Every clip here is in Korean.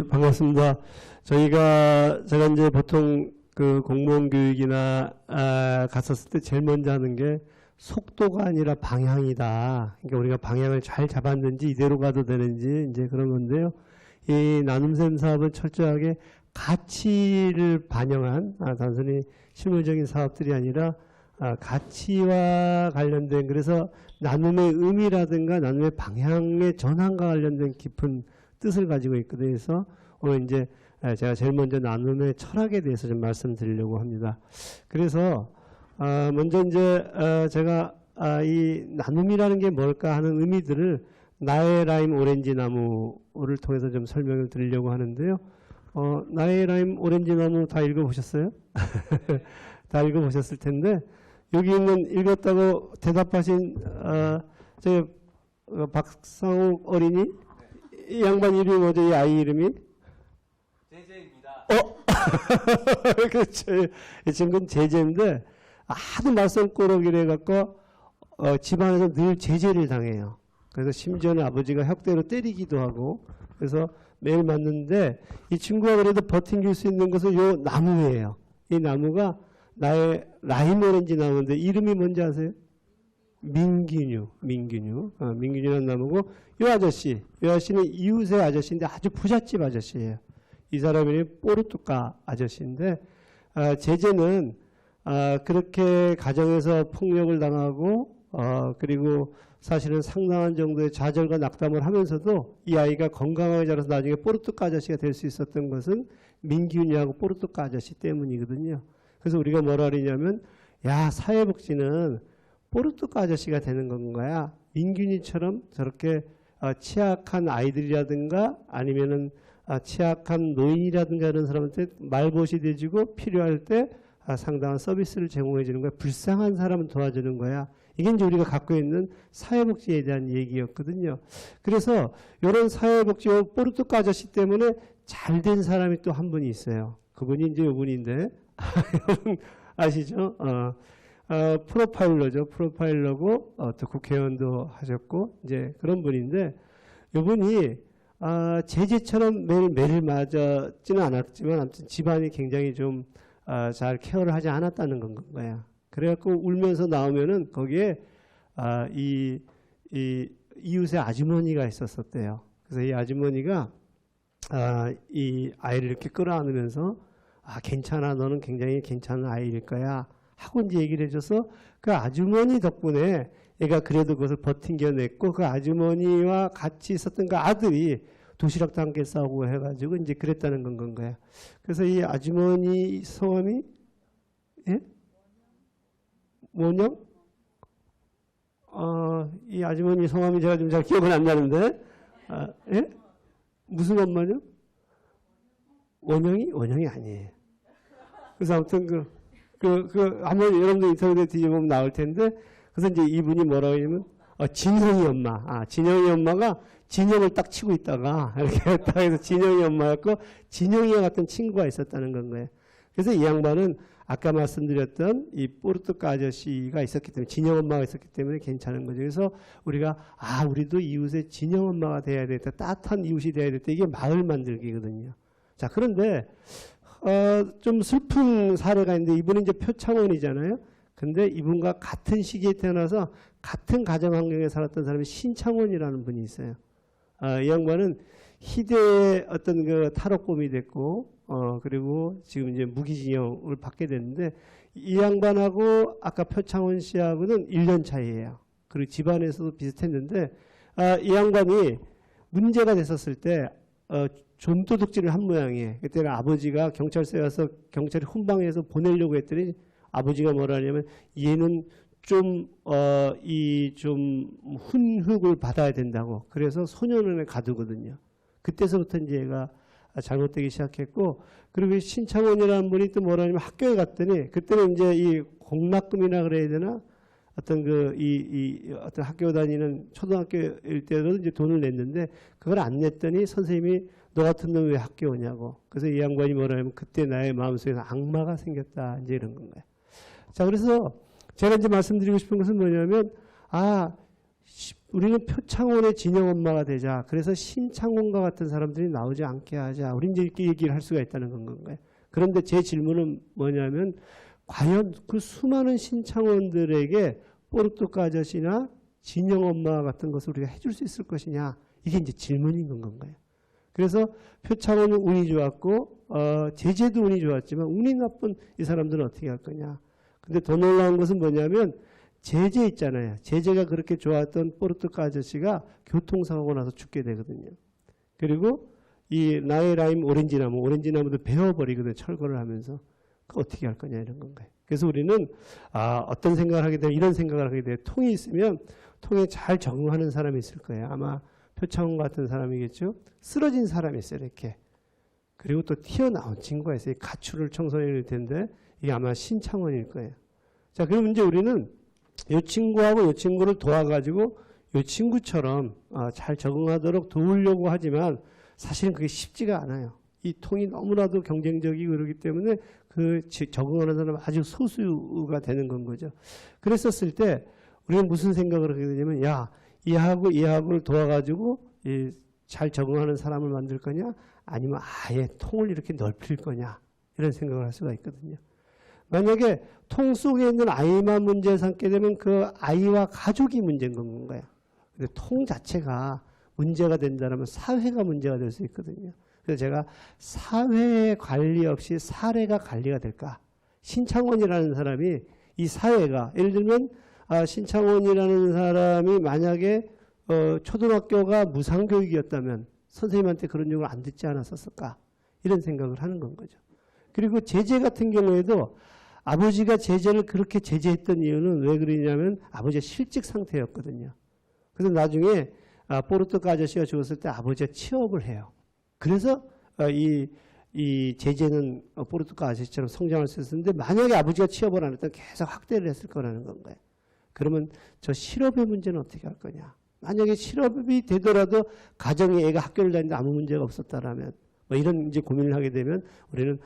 반갑습니다. 제가 이제 보통 그 공무원 교육이나 갔었을 때 제일 먼저 하는 게 속도가 아니라 방향이다. 그러니까 우리가 방향을 잘 잡았는지 이대로 가도 되는지 이제 그런 건데요. 이 나눔샘 사업은 철저하게 가치를 반영한 단순히 실무적인 사업들이 아니라 가치와 관련된, 그래서 나눔의 의미라든가 나눔의 방향의 전환과 관련된 깊은 뜻을 가지고 있거든요. 그래서 오늘 이제 제가 제일 먼저 나눔의 철학에 대해서 좀 말씀드리려고 합니다. 그래서 먼저 이제 제가 이 나눔이라는 게 뭘까 하는 의미들을 나의 라임 오렌지 나무를 통해서 좀 설명을 드리려고 하는데요. 나의 라임 오렌지 나무 다 읽어보셨어요? 다 읽어보셨을 텐데 여기 있는 읽었다고 대답하신 저 박상욱 어린이, 이 양반 이름이 뭐죠? 이 아이 이름이? 제제입니다. 그렇죠. 이 친구는 제재인데 하도 말썽꾸러기를 해갖고 집안에서 늘 제재를 당해요. 그래서 심지어는 아버지가 혁대로 때리기도 하고, 그래서 매일 맞는데 이 친구가 그래도 버팅길 수 있는 것은 요 나무예요. 이 나무가 나의 라임 오렌지 나무인데 이름이 뭔지 아세요? 민균유라는 나무고, 이 아저씨는 이웃의 아저씨인데 아주 부잣집 아저씨예요. 이 사람이 뽀르뚜까 아저씨인데, 제재는 그렇게 가정에서 폭력을 당하고, 그리고 사실은 상당한 정도의 좌절과 낙담을 하면서도 이 아이가 건강하게 자라서 나중에 뽀르뚜까 아저씨가 될 수 있었던 것은 민균이하고 뽀르뚜까 아저씨 때문이거든요. 그래서 우리가 뭐라 그러냐면, 야, 사회복지는 뽀르뚜까 아저씨가 되는 건가야? 민균이처럼 저렇게 취약한 아이들이라든가 아니면은 취약한 노인이라든가 이런 사람한테 말벗이 돼주고 필요할 때 상당한 서비스를 제공해 주는 거야. 불쌍한 사람은 도와주는 거야. 이게 이제 우리가 갖고 있는 사회복지에 대한 얘기였거든요. 그래서 이런 사회복지 뽀르뚜까 아저씨 때문에 잘 된 사람이 또 한 분이 있어요. 그분이 이제 이분인데 여러분 아시죠? 프로파일러죠. 프로파일러고 또 국회의원도 하셨고 이제 그런 분인데, 이분이 제재처럼 매일 맞았지는 않았지만 아무튼 집안이 굉장히 좀 잘 케어를 하지 않았다는 건 거야. 그래갖고 울면서 나오면은 거기에 이 이웃의 아주머니가 있었대요. 그래서 이 아주머니가 이 아이를 이렇게 끌어안으면서 괜찮아, 너는 굉장히 괜찮은 아이일 거야 하고 이제 얘기를 해줘서 그 아주머니 덕분에 얘가 그래도 그것을 버팅겨냈고, 그 아주머니와 같이 있었던 그 아들이 도시락도 함께 싸우고 해가지고 이제 그랬다는 건 거야. 그래서 이 아주머니 성함이 원영? 이 아주머니 성함이 제가 좀 잘 기억은 안 나는데, 무슨 엄마죠? 원영이 아니에요. 그래서 아무튼 한번 여러분들 인터넷에 뒤져보면 나올 텐데, 그래서 이제 이분이 뭐라고 하냐면, 진영이 엄마. 진영이 엄마가 진영을 딱 치고 있다가, 이렇게 딱 해서 진영이 엄마였고, 진영이와 같은 친구가 있었다는 건 거예요. 그래서 이 양반은 아까 말씀드렸던 이 뽀르뚜까 아저씨가 있었기 때문에, 진영 엄마가 있었기 때문에 괜찮은 거죠. 그래서 우리가, 우리도 이웃의 진영 엄마가 돼야 되겠다. 따뜻한 이웃이 돼야 되겠다. 이게 마을 만들기거든요. 자, 그런데, 좀 슬픈 사례가 있는데, 이분은 이제 표창원이잖아요. 근데 이분과 같은 시기에 태어나서 같은 가정 환경에 살았던 사람이 신창원이라는 분이 있어요. 이 양반은 희대의 어떤 그 탈옥범이 됐고, 그리고 지금 이제 무기징역을 받게 됐는데, 이 양반하고 아까 표창원 씨하고는 1년 차이예요. 그리고 집안에서도 비슷했는데, 이 양반이 문제가 됐었을 때, 좀도둑질을 한 모양이에요. 그때 아버지가 경찰서에 와서 경찰이 훈방해서 보내려고 했더니 아버지가 뭐라 하냐면, 얘는 좀 훈육을 받아야 된다고. 그래서 소년원에 가두거든요. 그때서부터 이제 얘가 잘못되기 시작했고, 그리고 신창원이라는 분이 또 뭐라 하냐면 학교에 갔더니, 그때는 이제 이 공납금이나 그래야 되나? 어떤 어떤 학교 다니는 초등학교일 때도 이제 돈을 냈는데, 그걸 안 냈더니 선생님이 너 같은 놈 왜 학교 오냐고. 그래서 이 양반이 뭐라 하면, 그때 나의 마음속에서 악마가 생겼다. 이제 이런 건가요. 자, 그래서 제가 이제 말씀드리고 싶은 것은 뭐냐면, 우리는 표창원의 진영 엄마가 되자. 그래서 신창원과 같은 사람들이 나오지 않게 하자. 우리 이제 이렇게 얘기를 할 수가 있다는 건가요? 그런데 제 질문은 뭐냐면 과연 그 수많은 신창원들에게 포르투가 아저씨나 진영 엄마 같은 것을 우리가 해줄 수 있을 것이냐. 이게 이제 질문인 건가요? 그래서 표창원은 운이 좋았고 제재도 운이 좋았지만 운이 나쁜 이 사람들은 어떻게 할 거냐. 근데 더 놀라운 것은 뭐냐면 제재 있잖아요. 제재가 그렇게 좋았던 포르투가 아저씨가 교통사고가 나서 죽게 되거든요. 그리고 이 나이라임 오렌지나무도 베어버리거든요. 철거를 하면서. 그 어떻게 할 거냐 이런 건가요. 그래서 우리는 어떤 생각을 하게 되면 이런 생각을 하게 돼요. 통이 있으면 통에 잘 적응하는 사람이 있을 거예요. 아마 표창원 같은 사람이겠죠. 쓰러진 사람이 있어요. 이렇게. 그리고 또 튀어나온 친구가 있어요. 가출을 청소년일 텐데 이게 아마 신창원일 거예요. 자, 그럼 이제 우리는 이 친구하고 이 친구를 도와가지고 이 친구처럼 잘 적응하도록 도우려고 하지만 사실은 그게 쉽지가 않아요. 이 통이 너무나도 경쟁적이고 그러기 때문에 그 적응하는 사람은 아주 소수가 되는 건 거죠. 그랬었을 때 우리는 무슨 생각을 하게 되냐면 이하고를 도와가지고 잘 적응하는 사람을 만들 거냐 아니면 아예 통을 이렇게 넓힐 거냐 이런 생각을 할 수가 있거든요. 만약에 통 속에 있는 아이만 문제 삼게 되면 그 아이와 가족이 문제인 건가요? 근데 통 자체가 문제가 된다면 사회가 문제가 될 수 있거든요. 그래서 제가 사회의 관리 없이 사례가 관리가 될까? 신창원이라는 사람이 이 사회가 예를 들면 신창원이라는 사람이 만약에 초등학교가 무상교육이었다면 선생님한테 그런 욕을 안 듣지 않았었을까? 이런 생각을 하는 건 거죠. 그리고 제재 같은 경우에도 아버지가 제재를 그렇게 제재했던 이유는 왜 그러냐면 아버지가 실직 상태였거든요. 그래서 나중에 포르투가 아저씨가 죽었을 때 아버지가 취업을 해요. 그래서 이 제재는 포르투가 아저씨처럼 성장할 수 있었는데 만약에 아버지가 취업을 안 했다면 계속 확대를 했을 거라는 건가요. 그러면 저 실업의 문제는 어떻게 할 거냐. 만약에 실업이 되더라도 가정에 애가 학교를 다니는데 아무 문제가 없었다라면 뭐 이런 이제 고민을 하게 되면 우리는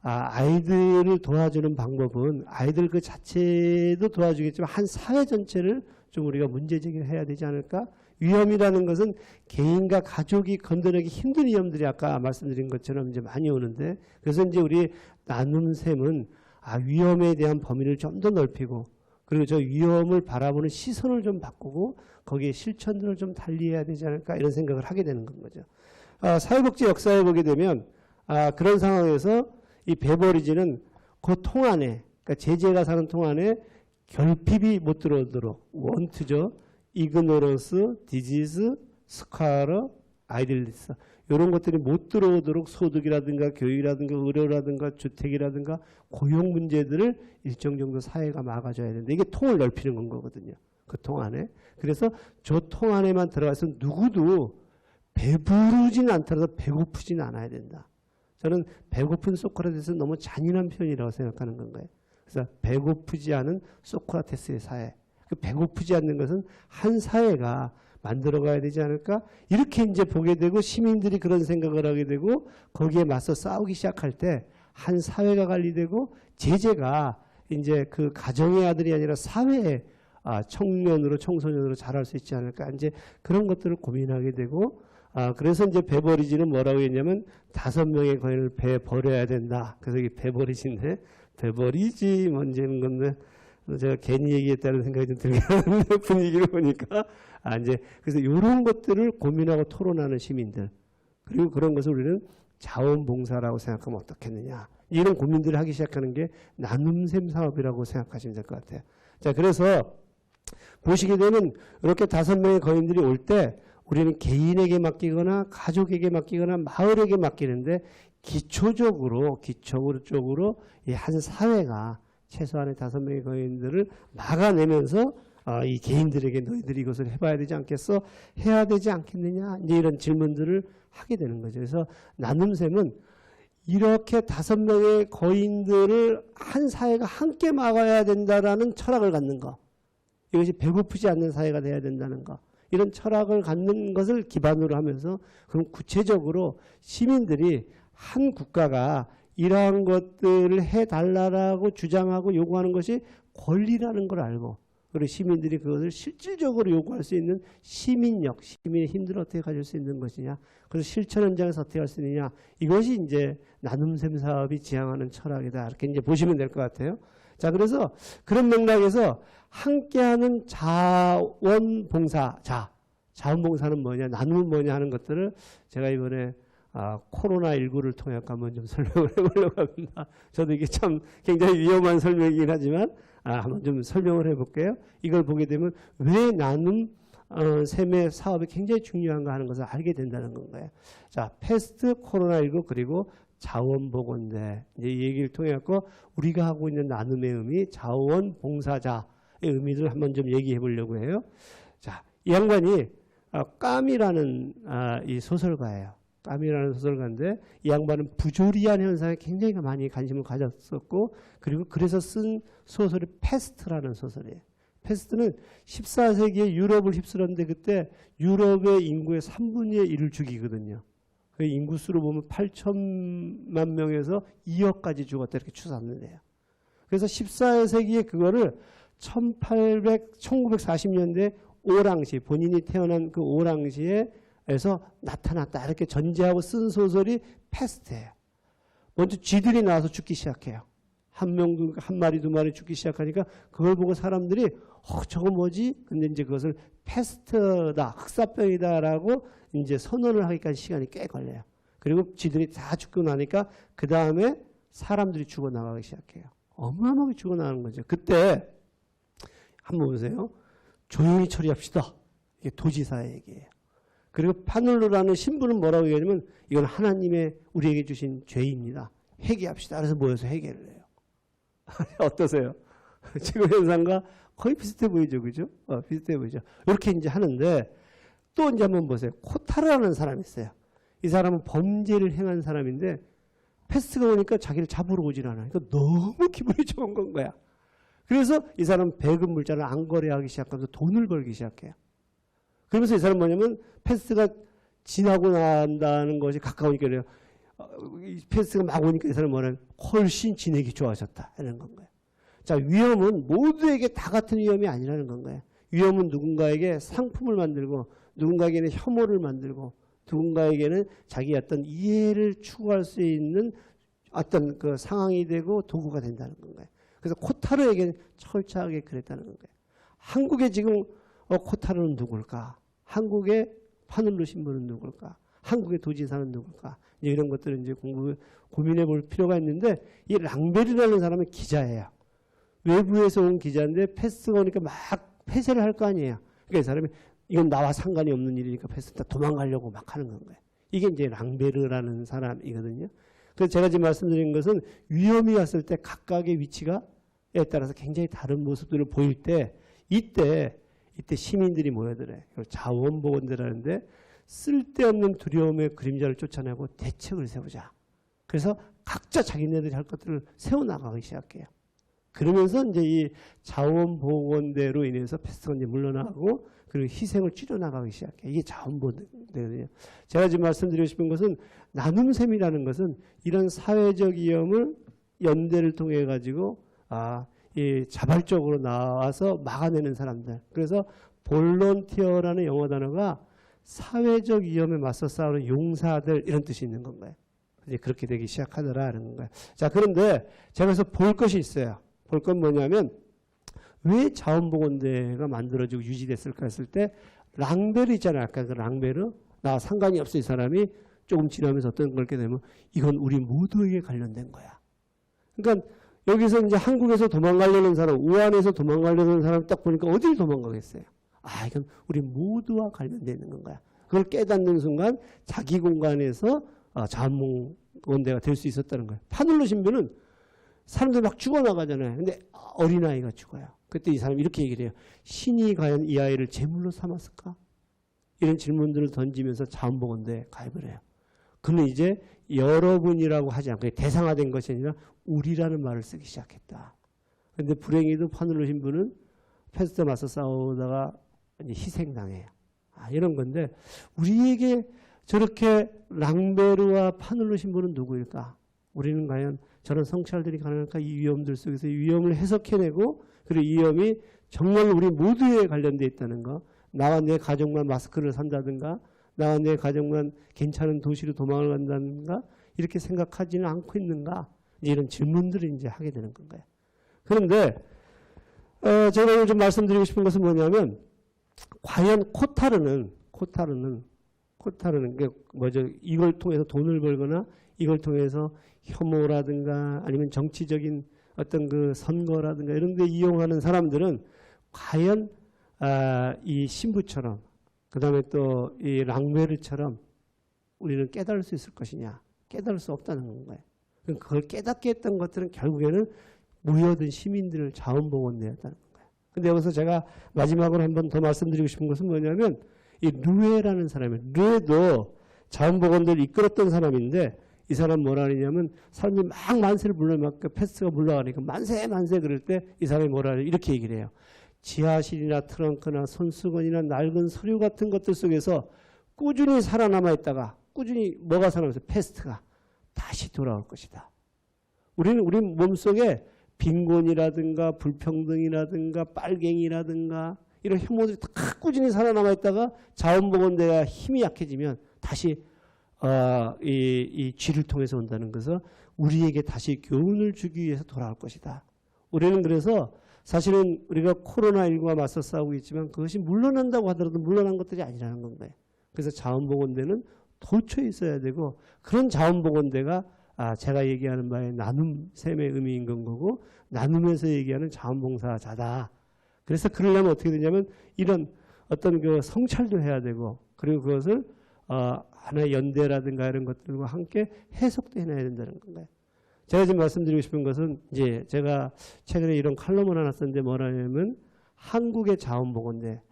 아이들을 도와주는 방법은 아이들 그 자체도 도와주겠지만 한 사회 전체를 좀 우리가 문제 제기를 해야 되지 않을까? 위험이라는 것은 개인과 가족이 건드리기 힘든 위험들이 아까 말씀드린 것처럼 이제 많이 오는데 그래서 이제 우리 나눔샘은 위험에 대한 범위를 좀 더 넓히고 그리고 저 위험을 바라보는 시선을 좀 바꾸고 거기에 실천들을 좀 달리해야 되지 않을까 이런 생각을 하게 되는 건 거죠. 사회복지 역사에 보게 되면 그런 상황에서 이 베버리지는 그 통 안에 그러니까 제재가 사는 통 안에 결핍이 못 들어오도록 원투죠. 이그노런스, 디지즈, 스카러, 아이들리스 이런 것들이 못 들어오도록 소득이라든가 교육이라든가 의료라든가 주택이라든가 고용 문제들을 일정 정도 사회가 막아줘야 되는데 이게 통을 넓히는 건 거거든요. 그 통 안에. 그래서 저 통 안에만 들어가서 누구도 배부르진 않더라도 배고프진 않아야 된다. 저는 배고픈 소크라테스는 너무 잔인한 표현이라고 생각하는 건가요? 그래서 배고프지 않은 소크라테스의 사회. 그 배고프지 않는 것은 한 사회가 만들어가야 되지 않을까? 이렇게 이제 보게 되고 시민들이 그런 생각을 하게 되고 거기에 맞서 싸우기 시작할 때 한 사회가 관리되고 제재가 이제 그 가정의 아들이 아니라 사회의 청년으로 청소년으로 자랄 수 있지 않을까? 이제 그런 것들을 고민하게 되고 그래서 이제 베버리지는 뭐라고 했냐면 5명의 거인을 베버려야 된다. 그래서 이게 베버리지인데 베버리지 뭔지는 건데 제가 괜히 얘기했다는 생각이 좀 들긴 하는데 분위기를 보니까 이제 그래서 이런 것들을 고민하고 토론하는 시민들 그리고 그런 것을 우리는 자원봉사라고 생각하면 어떻겠느냐 이런 고민들을 하기 시작하는 게 나눔샘 사업이라고 생각하시면 될 것 같아요. 자 그래서 보시게 되면 이렇게 5명의 거인들이 올 때 우리는 개인에게 맡기거나 가족에게 맡기거나 마을에게 맡기는데 기초적으로 이 한 사회가 최소한의 5명의 거인들을 막아내면서 이 개인들에게 너희들이 이것을 해봐야 되지 않겠어? 해야 되지 않겠느냐? 이제 이런 질문들을 하게 되는 거죠. 그래서 나눔샘은 이렇게 5명의 거인들을 한 사회가 함께 막아야 된다라는 철학을 갖는 거. 이것이 배고프지 않는 사회가 돼야 된다는 거. 이런 철학을 갖는 것을 기반으로 하면서 그럼 구체적으로 시민들이 한 국가가 이러한 것들을 해달라고 주장하고 요구하는 것이 권리라는 걸 알고 그리고 시민들이 그것을 실질적으로 요구할 수 있는 시민력, 시민의 힘들을 어떻게 가질 수 있는 것이냐. 그래서 실천 현장에서 어떻게 할 수 있느냐. 이것이 이제 나눔샘 사업이 지향하는 철학이다. 이렇게 이제 보시면 될 것 같아요. 자, 그래서 그런 맥락에서 함께하는 자원봉사자. 자원봉사는 뭐냐, 나눔은 뭐냐 하는 것들을 제가 이번에 코로나19를 통해 한번 좀 설명을 해보려고 합니다. 저도 이게 참 굉장히 위험한 설명이긴 하지만 한번 좀 설명을 해볼게요. 이걸 보게 되면 왜 나눔 셈의 사업이 굉장히 중요한가 하는 것을 알게 된다는 건가요. 자, 패스트 코로나19 그리고 자원보건대 이제 이 얘기를 통해 갖고 우리가 하고 있는 나눔의 의미, 자원봉사자의 의미를 한번 좀 얘기해 보려고 해요. 자, 이 양반이 까미라는 이 소설가예요. 까미라는 소설가인데 이 양반은 부조리한 현상에 굉장히 많이 관심을 가졌었고 그리고 그래서 쓴 소설이 패스트라는 소설이에요. 패스트는 14세기에 유럽을 휩쓸었는데 그때 유럽의 인구의 3분의 1을 죽이거든요. 그 인구수로 보면 8천만 명에서 2억까지 죽었다 이렇게 추산을 해요. 그래서 14세기에 그거를 1940년대 오랑시, 본인이 태어난 그 오랑시에서 나타났다 이렇게 전제하고 쓴 소설이 패스트예요. 먼저 쥐들이 나와서 죽기 시작해요. 한 마리, 두 마리 죽기 시작하니까 그걸 보고 사람들이 저거 뭐지? 근데 이제 그것을 패스트다, 흑사병이다라고 이제 선언을 하기까지 시간이 꽤 걸려요. 그리고 쥐들이 다 죽고 나니까 그 다음에 사람들이 죽어나가기 시작해요. 어마어마하게 죽어나가는 거죠. 그때 한번 보세요. 조용히 처리합시다. 이게 도지사의 얘기예요. 그리고 파눌루라는 신부는 뭐라고 얘기하냐면 이건 하나님의 우리에게 주신 죄입니다. 회개합시다. 그래서 모여서 회개를 해요. 어떠세요? 지금 현상과 거의 비슷해 보이죠, 그죠? 비슷해 보이죠. 이렇게 이제 하는데 또 이제 한번 보세요. 코타르라는 사람이 있어요. 이 사람은 범죄를 행한 사람인데 패스트가 오니까 자기를 잡으러 오질 않아요. 그러니까 너무 기분이 좋은 건 거야. 그래서 이 사람은 배급 물자를 안 거래하기 시작하면서 돈을 벌기 시작해요. 그러면서 이 사람은 뭐냐면 패스트가 지나고 난다는 것이 가까우니까 그래요. 패스트가 막 오니까 이 사람은 뭐냐면 훨씬 지내기 좋아졌다. 이런 건 거예요. 자, 위험은 모두에게 다 같은 위험이 아니라는 건 거예요. 위험은 누군가에게 상품을 만들고 누군가에게는 혐오를 만들고 누군가에게는 자기 어떤 이해를 추구할 수 있는 어떤 그 상황이 되고 도구가 된다는 건가요. 그래서 코타르에게는 철저하게 그랬다는 건가요. 한국에 지금 코타르는 누굴까? 한국의 파눌루 신부는 누굴까? 한국의 도지사는 누굴까? 이런 것들을 이제 고민해 볼 필요가 있는데 이 랑베르라는 사람은 기자예요. 외부에서 온 기자인데 패스가 오니까 막 폐쇄를 할 거 아니에요. 그러니까 이 사람이 이건 나와 상관이 없는 일이니까 패스다 도망가려고 막 하는 건 거예요. 이게 이제 랑베르라는 사람이거든요. 그래서 제가 지금 말씀드린 것은 위험이 왔을 때 각각의 위치가에 따라서 굉장히 다른 모습들을 보일 때 이때 시민들이 모여들어요. 자원보건대라는데 쓸데없는 두려움의 그림자를 쫓아내고 대책을 세우자. 그래서 각자 자기네들이 할 것들을 세워나가기 시작해요. 그러면서 이제 이 자원보건대로 인해서 패스트가 이제 물러나고 그리고 희생을 줄여나가기 시작해요. 이게 자원보건대거든요. 제가 지금 말씀드리고 싶은 것은 나눔셈이라는 것은 이런 사회적 위험을 연대를 통해 가지고 이 자발적으로 나와서 막아내는 사람들. 그래서 볼런티어라는 영어 단어가 사회적 위험에 맞서 싸우는 용사들 이런 뜻이 있는 건가요? 이제 그렇게 되기 시작하더라는 건가요? 자, 그런데 제가 그래서 볼 것이 있어요. 볼 건 뭐냐면 왜 자원보건대가 만들어지고 유지됐을까 했을 때 랑베르 있잖아요. 아까 그 랑베르 나 상관이 없어 이 사람이 조금 지나면서 어떤 걸 게 되면 이건 우리 모두에게 관련된 거야. 그러니까 여기서 이제 한국에서 도망가려는 사람, 우한에서 도망가려는 사람 딱 보니까 어디를 도망가겠어요? 이건 우리 모두와 관련되어 있는 건가요? 그걸 깨닫는 순간 자기 공간에서 자원보건대가 될 수 있었다는 거예요. 파눌루 신부는 사람들 막 죽어나가잖아요. 근데 어린아이가 죽어요. 그때 이 사람이 이렇게 얘기를 해요. 신이 과연 이 아이를 제물로 삼았을까? 이런 질문들을 던지면서 자원보건대에 가입을 해요. 그는 이제 여러분이라고 하지 않고 대상화된 것이 아니라 우리라는 말을 쓰기 시작했다. 그런데 불행히도 파눌루 신부는 패스트에 맞서 싸우다가 이제 희생당해요. 이런 건데 우리에게 저렇게 랑베르와 파눌루 신부는 누구일까? 우리는 과연 저런 성찰들이 가능할까? 이 위험들 속에서 이 위험을 해석해내고 그리고 이 위험이 정말 우리 모두에 관련되어 있다는 거. 나와 내 가족만 마스크를 산다든가 나와 내 가족만 괜찮은 도시로 도망을 간다든가 이렇게 생각하지는 않고 있는가 이런 질문들을 이제 하게 되는 건가요. 그런데 제가 오늘 좀 말씀드리고 싶은 것은 뭐냐면 과연 코타르는 게 뭐죠? 이걸 통해서 돈을 벌거나 이걸 통해서 혐오라든가 아니면 정치적인 어떤 그 선거라든가 이런 데 이용하는 사람들은 과연 이 신부처럼 그다음에 또 이 랑베르처럼 우리는 깨달을 수 있을 것이냐? 깨달을 수 없다는 건가요. 그걸 깨닫게 했던 것들은 결국에는 모여든 시민들을 자원봉헌되었다는 건가요. 근데 여기서 제가 마지막으로 한 번 더 말씀드리고 싶은 것은 뭐냐면 이 르웨라는 사람이에요. 르웨도 자원봉헌대를 이끌었던 사람인데 이 사람 뭐라 그러냐면 사람들이 막 만세를 불러 막 패스트가 물러가니까 만세 그럴 때 이 사람이 뭐라 그래요. 이렇게 얘기를 해요. 지하실이나 트렁크나 손수건이나 낡은 서류 같은 것들 속에서 꾸준히 살아남아 있다가 꾸준히 뭐가 살아남아서 패스트가 다시 돌아올 것이다. 우리 몸속에 빈곤이라든가 불평등이라든가 빨갱이라든가 이런 혐오들이 다 꾸준히 살아남아 있다가 자원봉헌대가 힘이 약해지면 다시 이 쥐를 통해서 온다는 것은 우리에게 다시 교훈을 주기 위해서 돌아올 것이다. 우리는 그래서 사실은 우리가 코로나19와 맞서 싸우고 있지만 그것이 물러난다고 하더라도 물러난 것들이 아니라는 건가요. 그래서 자원봉헌대는 도처에 있어야 되고 그런 자원봉헌대가 제가 얘기하는 바의 나눔샘의 의미인 건 거고 나눔에서 얘기하는 자원봉사자다. 그래서 그러려면 어떻게 되냐면 이런 어떤 그 성찰도 해야 되고 그리고 그것을 하나의 연대라든가 이런 것들과 함께 해석도 해놔야 된다는 건가요. 제가 지금 말씀드리고 싶은 것은 이제 제가 최근에 이런 칼럼을 하나 썼는데 뭐라냐면 한국의 자원봉헌대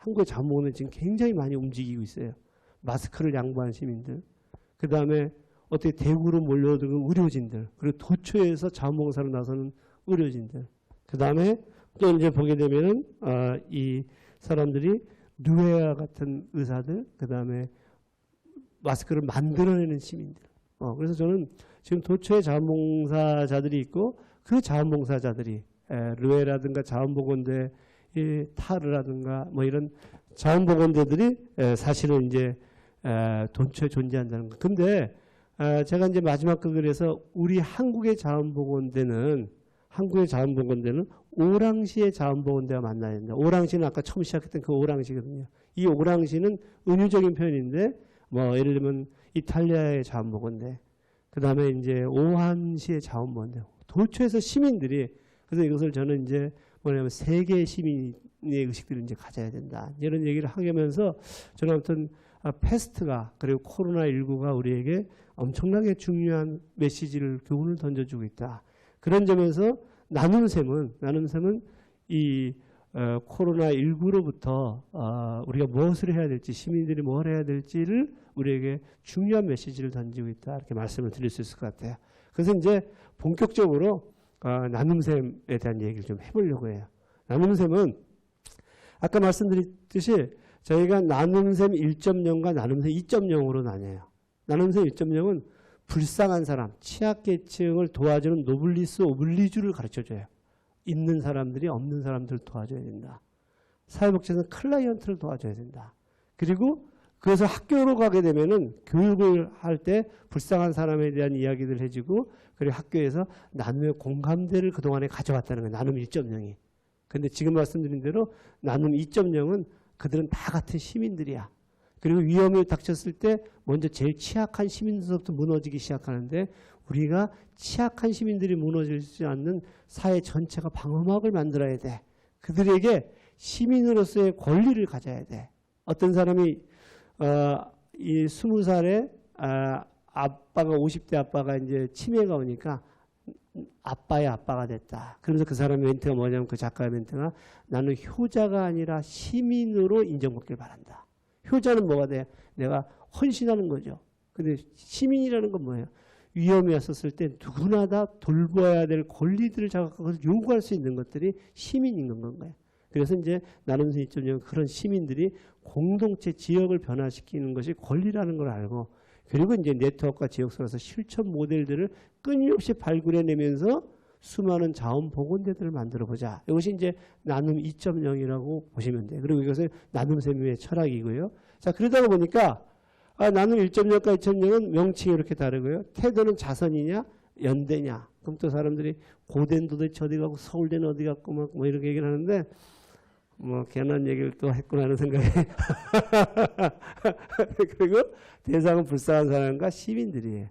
지금 굉장히 많이 움직이고 있어요. 마스크를 양보한 시민들, 그 다음에 어떻게 대구로 몰려드는 의료진들, 그리고 도처에서 자원봉사로 나서는 의료진들, 그 다음에 또 이제 보게 되면은 이 사람들이 누에와 같은 의사들, 그 다음에 마스크를 만들어내는 시민들. 그래서 저는 지금 도처에 자원봉사자들이 있고 그 자원봉사자들이 르웨라든가 자원봉헌대, 타르라든가 뭐 이런 자원봉헌대들이 사실은 이제 도처에 존재한다는 거. 근데 제가 이제 마지막 글에서 우리 한국의 자원봉헌대는 오랑시의 자원봉헌대와 만나야 된다. 오랑시는 아까 처음 시작했던 그 오랑시거든요. 이 오랑시는 은유적인 표현인데 뭐 예를 들면 이탈리아의 자원봉헌대, 그 다음에 이제 오한시의 자원봉헌대, 도처에서 시민들이 그래서 이것을 저는 이제 뭐냐면 세계 시민의 의식들을 이제 가져야 된다. 이런 얘기를 하면서 저는 아무튼 패스트가 그리고 코로나19가 우리에게 엄청나게 중요한 메시지를 교훈을 던져주고 있다. 그런 점에서 나눔샘은 이 코로나19로부터 우리가 무엇을 해야 될지 시민들이 뭘 해야 될지를 우리에게 중요한 메시지를 던지고 있다. 이렇게 말씀을 드릴 수 있을 것 같아요. 그래서 이제 본격적으로 나눔샘에 대한 얘기를 좀 해보려고 해요. 나눔샘은 아까 말씀드렸듯이 저희가 나눔샘 1.0과 나눔샘 2.0으로 나뉘어요. 나눔샘 1.0은 불쌍한 사람, 취약계층을 도와주는 노블리스 오블리주를 가르쳐줘요. 있는 사람들이 없는 사람들을 도와줘야 된다. 사회복지에서는 클라이언트를 도와줘야 된다. 그리고 그래서 학교로 가게 되면은 교육을 할 때 불쌍한 사람에 대한 이야기를 해주고 그리고 학교에서 나눔의 공감대를 그동안에 가져왔다는 거예요. 나눔 1.0이. 근데 지금 말씀드린 대로 나눔 2.0은 그들은 다 같은 시민들이야. 그리고 위험이 닥쳤을 때 먼저 제일 취약한 시민들부터 무너지기 시작하는데 우리가 취약한 시민들이 무너지지 않는 사회 전체가 방어막을 만들어야 돼. 그들에게 시민으로서의 권리를 가져야 돼. 어떤 사람이 이 20살에 아빠가 50대 아빠가 이제 치매가 오니까 아빠의 아빠가 됐다. 그러면서 그 사람의 멘트가 뭐냐면 그 작가의 멘트가 나는 효자가 아니라 시민으로 인정받길 바란다. 효자는 뭐가 돼? 내가 헌신하는 거죠. 근데 시민이라는 건 뭐예요? 위험이 왔었을 때 누구나 다 돌봐야 될 권리들을 자각하고 요구할 수 있는 것들이 시민인 건가요? 그래서 이제 나눔샘 2.0은 그런 시민들이 공동체 지역을 변화시키는 것이 권리라는 걸 알고 그리고 이제 네트워크와 지역사회에서 실천 모델들을 끊임없이 발굴해내면서 수많은 자원보건대들을 만들어보자. 이것이 이제 나눔 2.0이라고 보시면 돼요. 그리고 이것은 나눔셈의 철학이고요. 자, 그러다 보니까 나눔 1.0과 2.0은 명칭이 이렇게 다르고요. 태도는 자선이냐 연대냐. 그럼 또 사람들이 고대는 도대체 어디 가고 서울대는 어디 갔고 뭐 이렇게 얘기를 하는데 뭐 괜한 얘기를 또 했구나 하는 생각에 그리고 대상은 불쌍한 사람과 시민들이에요.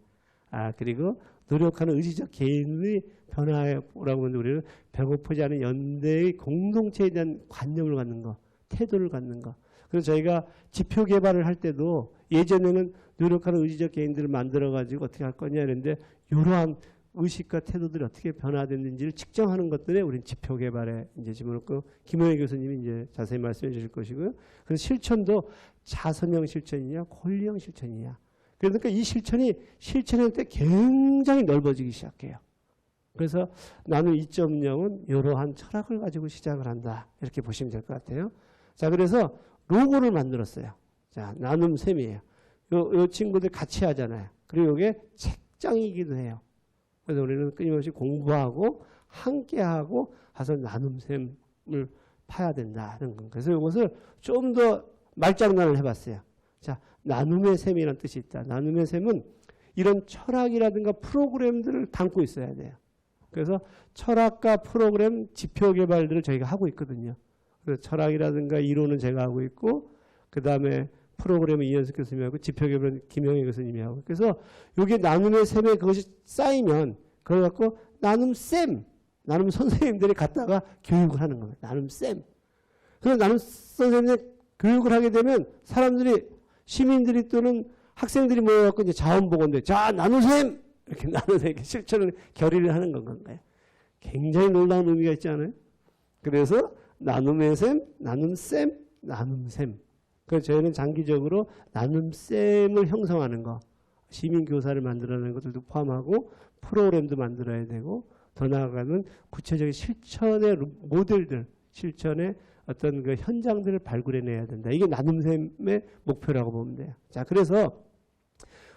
그리고 노력하는 의지적 개인의 변화라고 하는데 우리는 배고프지 않은 연대의 공동체에 대한 관념을 갖는 거, 태도를 갖는 거. 그래서 저희가 지표 개발을 할 때도 예전에는 노력하는 의지적 개인들을 만들어가지고 어떻게 할 거냐 했는데 이러한 의식과 태도들이 어떻게 변화됐는지를 측정하는 것들에 우리는 지표 개발에 이제 집어넣고 김호혜 교수님이 이제 자세히 말씀해 주실 것이고요. 그래서 실천도 자선형 실천이냐, 권리형 실천이냐. 그러니까 이 실천이 실천할 때 굉장히 넓어지기 시작해요. 그래서 나눔 2.0은 이러한 철학을 가지고 시작을 한다. 이렇게 보시면 될 것 같아요. 자, 그래서 로고를 만들었어요. 자, 나눔셈이에요. 요 친구들 같이 하잖아요. 그리고 이게 책장이기도 해요. 그래서 우리는 끊임없이 공부하고 함께하고 해서 나눔셈을 파야 된다는 건. 그래서 이것을 좀 더 말장난을 해봤어요. 자, 나눔의 셈이라는 뜻이 있다. 나눔의 셈은 이런 철학이라든가 프로그램들을 담고 있어야 돼요. 그래서 철학과 프로그램 지표 개발들을 저희가 하고 있거든요. 그래서 철학이라든가 이론은 제가 하고 있고 그 다음에 프로그램은 이현숙 교수님이 하고 지표 개발은 김영희 교수님이 하고 그래서 이게 나눔의 셈에 그것이 쌓이면 그걸 갖고 나눔 선생님들이 갖다가 교육을 하는 겁니다. 나눔. 그래서 나눔 선생님들 교육을 하게 되면 사람들이 시민들이 또는 학생들이 모여갖고 이제 자원보건대 자 나누셈 이렇게 나누서 이렇게 실천을 결의를 하는 건가요? 굉장히 놀라운 의미가 있지 않아요? 그래서 나눔의 셈, 나눔셈. 그래서 저희는 장기적으로 나눔셈을 형성하는 거, 시민교사를 만들어내는 것들도 포함하고 프로그램도 만들어야 되고 더 나아가면 구체적인 실천의 모델들, 실천의 어떤 그 현장들을 발굴해내야 된다. 이게 나눔셈의 목표라고 보면 돼요. 자, 그래서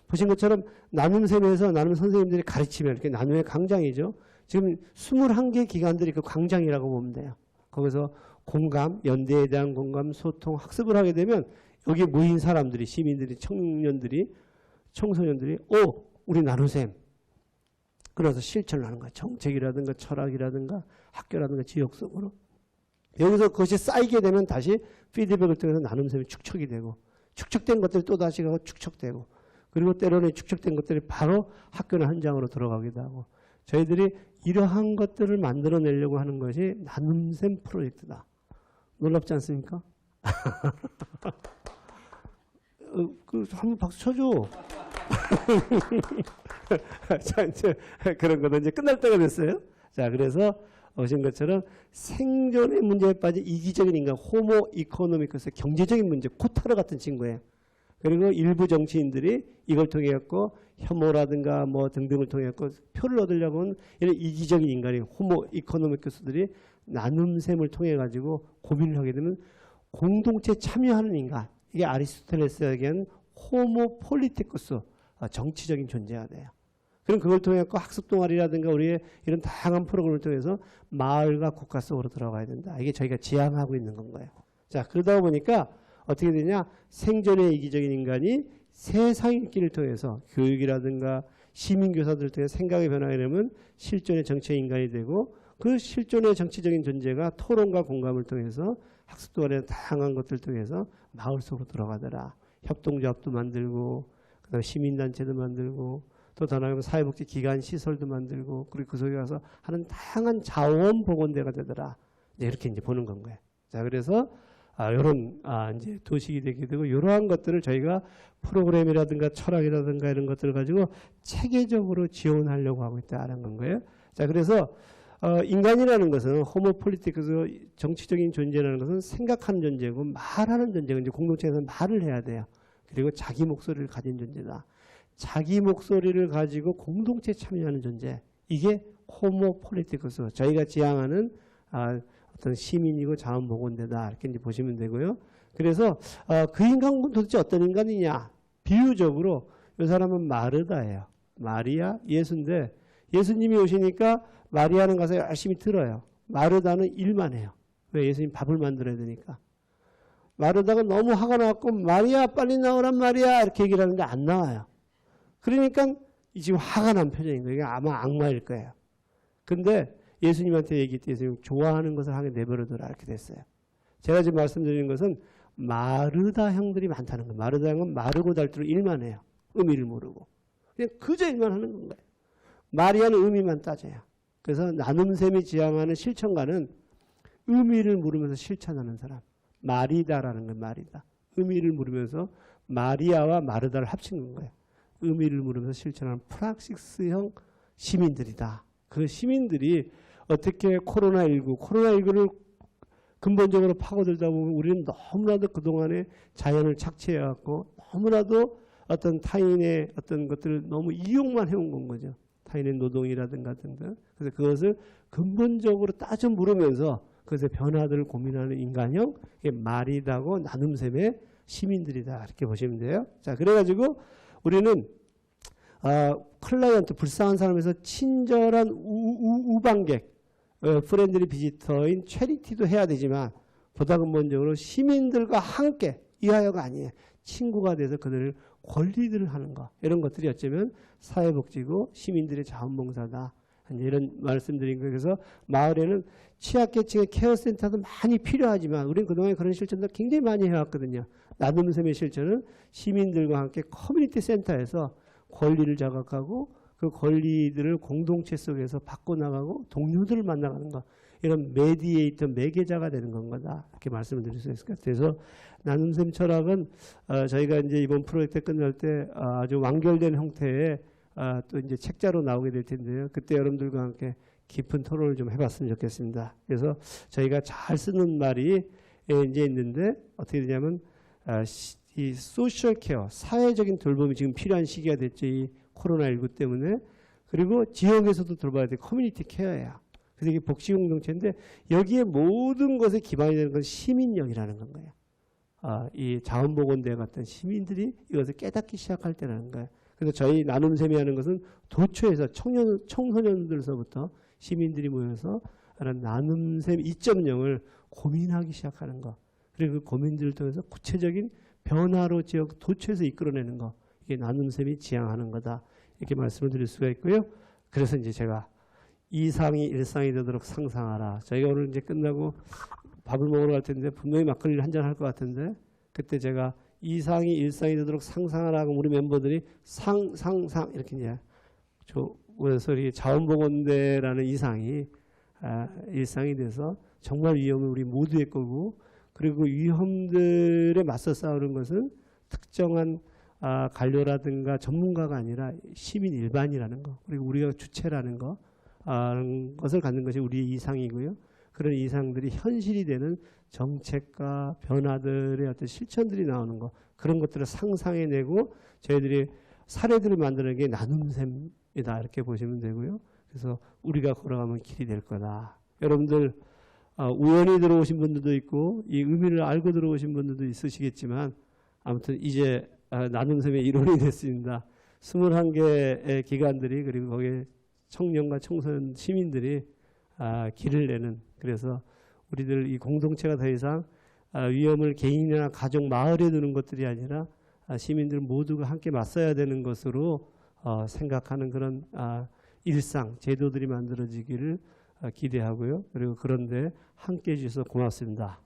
보신 것처럼 나눔셈에서 나눔 선생님들이 가르치면 이렇게 나눔의 광장이죠. 지금 21개 기관들이 그 광장이라고 보면 돼요. 거기서 공감, 연대에 대한 공감, 소통, 학습을 하게 되면 여기 모인 사람들이, 시민들이, 청년들이, 청소년들이 우리 나눔셈. 그래서 실천을 하는 거야. 정책이라든가 철학이라든가 학교라든가 지역 속으로. 여기서 그것이 쌓이게 되면 다시 피드백을 통해서 나눔셈이 축적이 되고 축적된 것들이 또 다시 가고 축적되고 그리고 때로는 축적된 것들이 바로 학교나 현장으로 들어가기도 하고 저희들이 이러한 것들을 만들어내려고 하는 것이 나눔셈 프로젝트다. 놀랍지 않습니까? 한번 박수 쳐줘. 자, 이제 그런 거는 이제 끝날 때가 됐어요. 자, 그래서 오신 것처럼 생존의 문제에 빠진 이기적인 인간, 호모 이코노미크스, 경제적인 문제, 코타르 같은 친구예요. 그리고 일부 정치인들이 이걸 통해 갖고 혐오라든가 뭐 등등을 통해 갖고 표를 얻으려고 하는 이런 이기적인 인간이 호모 이코노미크스들이 나눔셈을 통해 가지고 고민을 하게 되면 공동체 참여하는 인간, 이게 아리스토텔레스에게 한 호모 폴리티쿠스, 정치적인 존재가 돼요. 그럼 그걸 통해 갖고 학습 동아리라든가 우리의 이런 다양한 프로그램을 통해서 마을과 국가 속으로 들어가야 된다. 이게 저희가 지향하고 있는 건 거예요. 자, 그러다 보니까 어떻게 되냐? 생존의 이기적인 인간이 세상 읽기를 통해서 교육이라든가 시민교사들을 통해 생각의 변화가 되면 실존의 정치의 인간이 되고 그 실존의 정치적인 존재가 토론과 공감을 통해서 학습 동아리나 다양한 것들을 통해서 마을 속으로 들어가더라. 협동조합도 만들고 그다음에 시민단체도 만들고 또 더 나아가면 사회복지 기관 시설도 만들고 그리고 그 속에 가서 하는 다양한 자원보건대가 되더라. 이렇게 이제 보는 건 거예요. 자, 그래서 이런 이제 도식이 되게 되고 이러한 것들을 저희가 프로그램이라든가 철학이라든가 이런 것들을 가지고 체계적으로 지원하려고 하고 있다는 건 거예요. 자, 그래서 인간이라는 것은 호모폴리티크스 정치적인 존재라는 것은 생각하는 존재고 말하는 존재고 이제 공동체에서 말을 해야 돼요. 그리고 자기 목소리를 가진 존재다. 자기 목소리를 가지고 공동체에 참여하는 존재. 이게 호모폴리티크스. 저희가 지향하는 어떤 시민이고 자원보건대다. 이렇게 이제 보시면 되고요. 그래서 그 인간은 도대체 어떤 인간이냐? 비유적으로 이 사람은 마르다예요. 마리아 예수인데 예수님이 오시니까 마리아는 가서 열심히 들어요. 마르다는 일만 해요. 왜? 예수님 밥을 만들어야 되니까. 마르다가 너무 화가 나갖고 마리아 빨리 나오란 말이야 이렇게 얘기를 하는데 안 나와요. 그러니까 지금 화가 난 표정인 거예요. 이게 아마 악마일 거예요. 근데 예수님한테 얘기했더니 예수님 좋아하는 것을 하게 내버려둬라 이렇게 됐어요. 제가 지금 말씀드리는 것은 마르다 형들이 많다는 거예요. 마르다 형은 마르고 닳도록 일만 해요. 의미를 모르고. 그냥 그저 일만 하는 거예요. 마리아는 의미만 따져요. 그래서 나눔샘이 지향하는 실천가는 의미를 물으면서 실천하는 사람. 마리다라는 건 마리다. 의미를 물으면서 마리아와 마르다를 합친 거예요. 의미를 물으면서 실천하는 프락시스형 시민들이다. 그 시민들이 어떻게 코로나19를 근본적으로 파고들다 보면 우리는 너무나도 그동안에 자연을 착취해왔고 너무나도 어떤 타인의 어떤 것들을 너무 이용만 해온 건 거죠. 타인의 노동이라든가 등등. 그래서 그것을 근본적으로 따져 물으면서 그것의 변화들을 고민하는 인간형, 이게 마리다고 나눔샘의 시민들이다. 이렇게 보시면 돼요. 자, 그래가지고 우리는 클라이언트, 불쌍한 사람에서 친절한 우방객, 프렌들리 비지터인 체리티도 해야 되지만 보다 근본적으로 시민들과 함께 이하여가 아니에요. 친구가 돼서 그들을 권리들을 하는 것. 이런 것들이 어쩌면 사회복지고 시민들의 자원봉사다. 이런 말씀드린 거예요. 그래서 마을에는 취약계층의 케어센터도 많이 필요하지만 우리는 그동안에 그런 실천도 굉장히 많이 해왔거든요. 나눔샘의 실천은 시민들과 함께 커뮤니티 센터에서 권리를 자각하고 그 권리들을 공동체 속에서 바꿔나가고 동료들을 만나가는 것. 이런 메디에이터, 매개자가 되는 건 거다. 이렇게 말씀을 드릴 수 있을 것 같아요. 그래서 나눔샘 철학은 저희가 이제 이번 프로젝트 끝날 때 아주 완결된 형태의 또 이제 책자로 나오게 될 텐데요. 그때 여러분들과 함께 깊은 토론을 좀 해봤으면 좋겠습니다. 그래서 저희가 잘 쓰는 말이 이제 있는데 어떻게 되냐면 이 소셜 케어, 사회적인 돌봄이 지금 필요한 시기가 됐죠. 이 코로나19 때문에. 그리고 지역에서도 돌봐야 돼. 커뮤니티 케어야. 그래서 이게 복지 공동체인데 여기에 모든 것에 기반이 되는 건 시민력이라는 건 거예요. 이 자원보건대 같은 시민들이 이것을 깨닫기 시작할 때라는 거예요. 그래서 저희 나눔샘이 하는 것은 도초에서 청소년들서부터 시민들이 모여서 하는 나눔샘 2.0을 고민하기 시작하는 것. 그리고 그 고민들을 통해서 구체적인 변화로 지역 도초에서 이끌어내는 것. 이게 나눔샘이 지향하는 거다. 이렇게 말씀을 드릴 수가 있고요. 그래서 이제 제가 이상이 일상이 되도록 상상하라. 저희가 오늘 이제 끝나고 밥을 먹으러 갈 텐데 분명히 막걸리를 한잔 할 것 같은데 그때 제가 이상이 일상이 되도록 상상하라고 우리 멤버들이 상상 이렇게 이제 그래서 이 자원보건대라는 이상이 일상이 돼서 정말 위험은 우리 모두의 거고 그리고 위험들에 맞서 싸우는 것은 특정한 관료라든가 전문가가 아니라 시민 일반이라는 거 그리고 우리가 주체라는 거 것을 갖는 것이 우리의 이상이고요. 그런 이상들이 현실이 되는 정책과 변화들의 어떤 실천들이 나오는 거 그런 것들을 상상해내고 저희들이 사례들을 만드는 게 나눔샘이다 이렇게 보시면 되고요. 그래서 우리가 걸어가면 길이 될 거다. 여러분들 우연히 들어오신 분들도 있고 이 의미를 알고 들어오신 분들도 있으시겠지만 아무튼 이제 나눔샘의 일원이 됐습니다. 21개의 기관들이 그리고 거기에 청년과 청소년 시민들이 길을 내는 그래서 우리들 이 공동체가 더 이상 위험을 개인이나 가족, 마을에 두는 것들이 아니라 시민들 모두가 함께 맞서야 되는 것으로 생각하는 그런 일상, 제도들이 만들어지기를 기대하고요. 그리고 그런데 함께해 주셔서 고맙습니다.